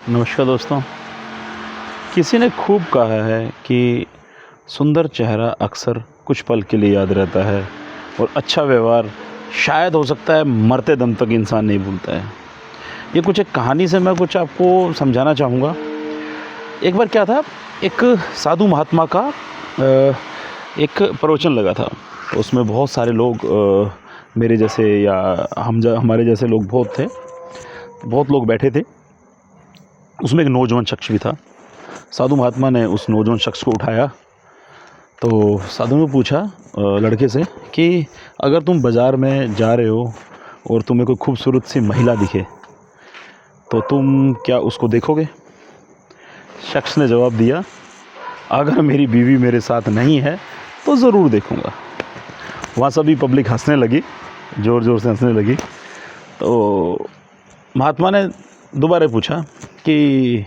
नमस्कार दोस्तों। किसी ने खूब कहा है कि सुंदर चेहरा अक्सर कुछ पल के लिए याद रहता है और अच्छा व्यवहार शायद हो सकता है मरते दम तक इंसान नहीं भूलता है। ये कुछ एक कहानी से मैं कुछ आपको समझाना चाहूँगा। एक बार क्या था, एक साधु महात्मा का एक प्रवचन लगा था। तो उसमें बहुत सारे लोग मेरे जैसे या हमारे जैसे लोग बहुत थे, बहुत लोग बैठे थे। उसमें एक नौजवान शख्स भी था। साधु महात्मा ने उस नौजवान शख्स को उठाया तो साधु ने पूछा लड़के से कि अगर तुम बाज़ार में जा रहे हो और तुम्हें कोई खूबसूरत सी महिला दिखे तो तुम क्या उसको देखोगे? शख्स ने जवाब दिया, अगर मेरी बीवी मेरे साथ नहीं है तो ज़रूर देखूँगा। वहाँ सभी पब्लिक हंसने लगी, ज़ोर ज़ोर से हंसने लगी। तो महात्मा ने दोबारा पूछा कि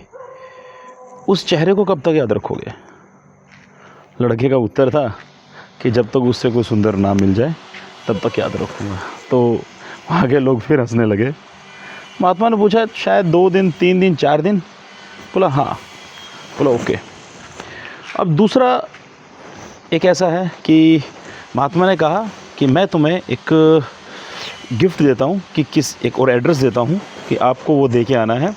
उस चेहरे को कब तक याद रखोगे? लड़के का उत्तर था कि जब तक उससे कोई सुंदर ना मिल जाए तब तक याद रखूँगा। तो वहाँ के लोग फिर हंसने लगे। महात्मा ने पूछा, शायद 2 दिन, 3 दिन, 4 दिन? बोला हाँ। बोला ओके। अब दूसरा एक ऐसा है कि महात्मा ने कहा कि मैं तुम्हें एक गिफ्ट देता हूँ कि एक और एड्रेस देता हूँ कि आपको वो दे के आना है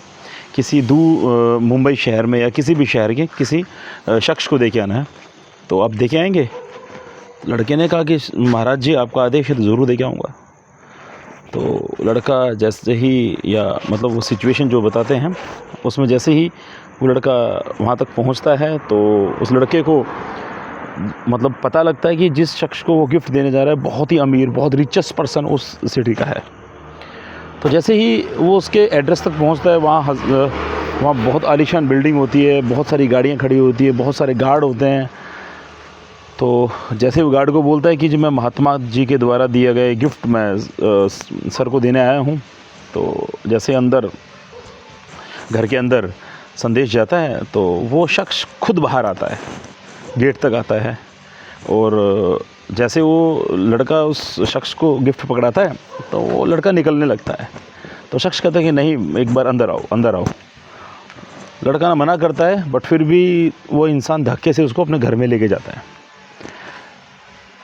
किसी मुंबई शहर में या किसी भी शहर के किसी शख्स को दे के आना है। तो आप दे के आएंगे? लड़के ने कहा कि महाराज जी, आपका आदेश है तो ज़रूर दे के आऊँगा। तो लड़का जैसे ही, या मतलब वो सिचुएशन जो बताते हैं उसमें जैसे ही वो लड़का वहाँ तक पहुँचता है तो उस लड़के को मतलब पता लगता है कि जिस शख्स को वो गिफ्ट देने जा रहा है बहुत ही अमीर, बहुत रिचेस्ट पर्सन उस सिटी का है। तो जैसे ही वो उसके एड्रेस तक पहुंचता है, वहाँ बहुत आलीशान बिल्डिंग होती है, बहुत सारी गाड़ियां खड़ी होती है, बहुत सारे गार्ड होते हैं। तो जैसे वो गार्ड को बोलता है कि जी मैं महात्मा जी के द्वारा दिए गए गिफ्ट मैं सर को देने आया हूँ। तो जैसे अंदर घर के अंदर संदेश जाता है तो वो शख्स खुद बाहर आता है, गेट तक आता है। और जैसे वो लड़का उस शख्स को गिफ्ट पकड़ाता है तो वो लड़का निकलने लगता है। तो शख्स कहता है कि नहीं, एक बार अंदर आओ, अंदर आओ। लड़का ना मना करता है, बट फिर भी वो इंसान धक्के से उसको अपने घर में लेके जाता है।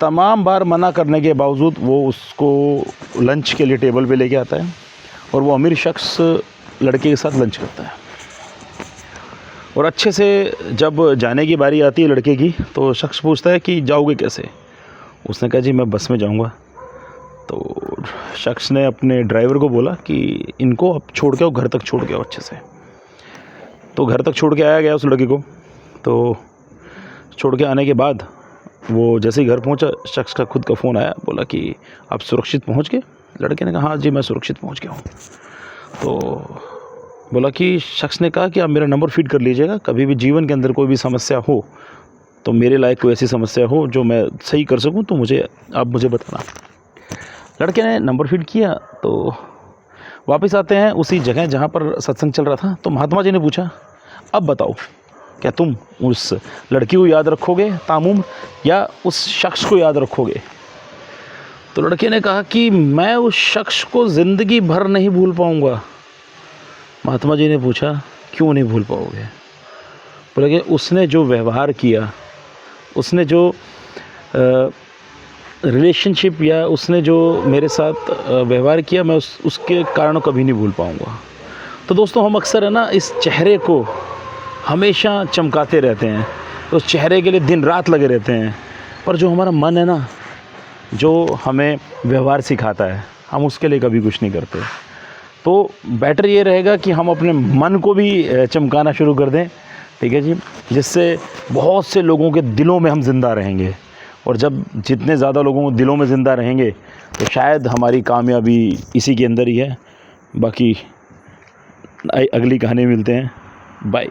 तमाम बार मना करने के बावजूद वो उसको लंच के लिए टेबल पे लेके आता है और वो अमीर शख्स लड़के के साथ लंच करता है। और अच्छे से जब जाने की बारी आती है लड़के की तो शख्स पूछता है कि जाओगे कैसे? उसने कहा जी मैं बस में जाऊंगा। तो शख्स ने अपने ड्राइवर को बोला कि इनको अब छोड़ के आओ, घर तक छोड़ के आओ अच्छे से। तो घर तक छोड़ के आया गया उस लड़के को। तो छोड़ के आने के बाद वो जैसे ही घर पहुंचा, शख्स का खुद का फ़ोन आया, बोला कि आप सुरक्षित पहुंच गए? लड़के ने कहा हाँ जी मैं सुरक्षित पहुंच गया हूँ। तो बोला कि शख्स ने कहा कि आप मेरा नंबर फीड कर लीजिएगा, कभी भी जीवन के अंदर कोई भी समस्या हो तो मेरे लायक कोई ऐसी समस्या हो जो मैं सही कर सकूं तो आप मुझे बताना। लड़के ने नंबर फीड किया। तो वापस आते हैं उसी जगह जहां पर सत्संग चल रहा था। तो महात्मा जी ने पूछा, अब बताओ क्या तुम उस लड़की को याद रखोगे तामुम या उस शख्स को याद रखोगे? तो लड़के ने कहा कि मैं उस शख्स को ज़िंदगी भर नहीं भूल पाऊँगा। महात्मा जी ने पूछा, क्यों नहीं भूल पाओगे? बोला कि उसने जो व्यवहार किया, उसने जो रिलेशनशिप या उसने जो मेरे साथ व्यवहार किया, मैं उसके कारण कभी नहीं भूल पाऊँगा। तो दोस्तों, हम अक्सर है ना इस चेहरे को हमेशा चमकाते रहते हैं, उस चेहरे के लिए दिन रात लगे रहते हैं, पर जो हमारा मन है ना, जो हमें व्यवहार सिखाता है, हम उसके लिए कभी कुछ नहीं करते। तो बेटर ये रहेगा कि हम अपने मन को भी चमकाना शुरू कर दें, ठीक है जी, जिससे बहुत से लोगों के दिलों में हम ज़िंदा रहेंगे। और जब जितने ज़्यादा लोगों के दिलों में ज़िंदा रहेंगे तो शायद हमारी कामयाबी इसी के अंदर ही है। बाकी अगली कहानी मिलते हैं। बाय।